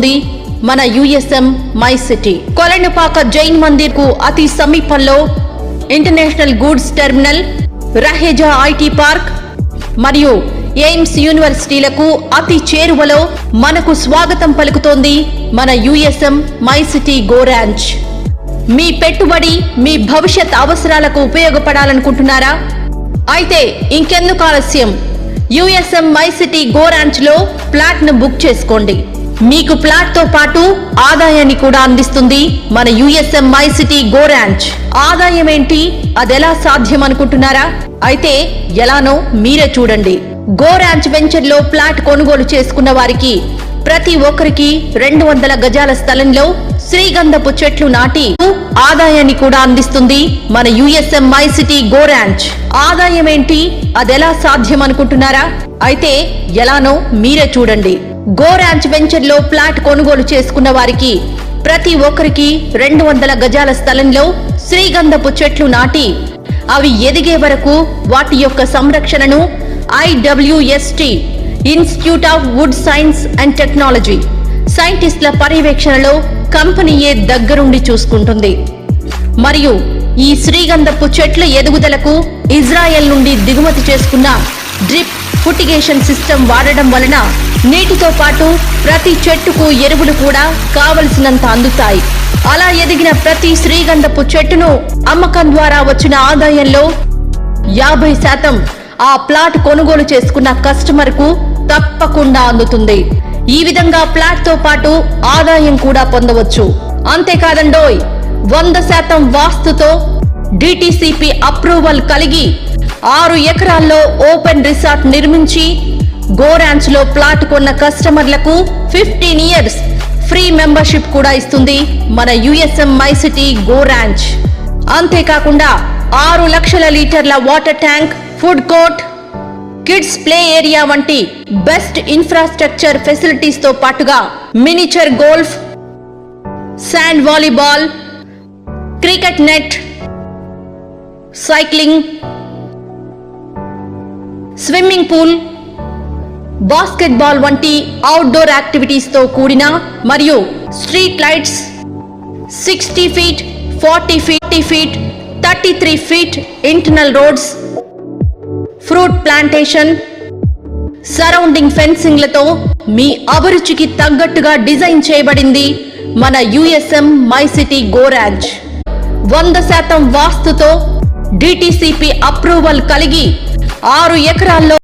చేరుకుంది మన USM my city. Kolanupaka Jain Mandir కు అతి సమీపంలో international goods terminal, Raheja IT park మరియు ఎయిమ్స్ యూనివర్సిటీలకు అతి చేరువలో మనకు స్వాగతం పలుకుతోంది మన యుఎస్ఎం మై సిటీ గోరాంచ్. మీ పెట్టుబడి మీ భవిష్యత్ అవసరాలకు ఉపయోగపడాలనుకుంటున్నారా? అయితే ఇంకెందుకు ఆలస్యం, యుఎస్ఎం మై సిటీ గోరాంచ్ లో ఫ్లాట్ ను బుక్ చేసుకోండి. మీకు ఫ్లాట్ తో పాటు ఆదాయాన్ని కూడా అందిస్తుంది మన యుఎస్ఎం మై సిటీ గోరాంచ్. ఆదాయం ఏంటి, అదెలా సాధ్యం అనుకుంటున్నారా? అయితే ఎలానో మీరే చూడండి. గోరాంచ్ వెంచర్ లో ఫ్లాట్ కొనుగోలు చేసుకున్న వారికి ప్రతి ఒక్కరికి 200 గజాల స్థలంలో శ్రీగంధపు చెట్లు నాటి ఆదాయాన్ని కూడా అందిస్తుంది మన యుఎస్ఎం మై సిటీ గోరాంచ్. ఆదాయం ఏంటి, అదెలా సాధ్యం అనుకుంటున్నారా? అయితే ఎలానో మీరే చూడండి. గోరాంచ్ వెంచర్ లో ఫ్లాట్ కొనుగోలు చేసుకున్న వారికి ప్రతి ఒక్కరికి 200 గజాల స్థలంలో శ్రీగంధపు చెట్లు నాటి అవి ఎదిగే వరకు వాటి యొక్క సంరక్షణను IWST institute of wood science and technology సైంటిస్టుల పర్యవేక్షణలో కంపెనీయే దగ్గరుండి చూసుకుంటుంది. మరియు ఈ శ్రీగంధపు చెట్ల ఎదుగుదలకు ఇజ్రాయెల్ నుండి దిగుమతి చేసుకున్న డ్రిప్ ఫుటిగేషన్ సిస్టమ్ వాడడం వలన నీటితో పాటు ప్రతి చెట్టుకు ఎరువులు కూడా కావలసినంత అందుతాయి. అలా ఎదిగిన ప్రతి శ్రీగంధపు చెట్టును అమ్మకం ద్వారా వచ్చిన ఆదాయంలో 50% ఆ ప్లాట్ కొనుగోలు చేసుకున్న కస్టమర్ కు తప్పకుండా అందుతుంది. ఈ విధంగా ప్లాట్ తో పాటు ఆదాయం కూడా పొందవచ్చు. అంతేకాదండోయ్, 100% వాస్తుతో డిటిసిపి అప్రూవల్ కలిగి 6 ఎకరాల్లో ఓపెన్ రిసార్ట్ నిర్మించి గోరాంచ్ లో ప్లాట్ కొన్న కస్టమర్లకు 15 ఇయర్స్ ఫ్రీ మెంబర్షిప్ కూడా ఇస్తుంది మన యుఎస్ఎం మై సిటీ గోరాంచ్. అంతేకాకుండా 6 లక్షల లీటర్ల water tank, food court, kids play area వంటి బెస్ట్ ఇన్ఫ్రాస్ట్రక్చర్ ఫెసిలిటీస్ తో పాటుగా miniature golf, sand volleyball, cricket net, cycling, swimming pool, basketball వంటి అవుట్డోర్ యాక్టివిటీస్ తో కూడిన మరియు street lights, 60 feet, 40 feet, 33 feet internal roads, fruit plantation, surrounding ఫెన్సింగ్లతో మీ అభిరుచికి తగ్గట్టుగా డిజైన్ చేయబడింది మన యుఎస్ఎం మై సిటీ గోరాంచ్. 100% వాస్తుతో డిటిసిపి అప్రూవల్ కలిగి 6 ఎకరాల్లో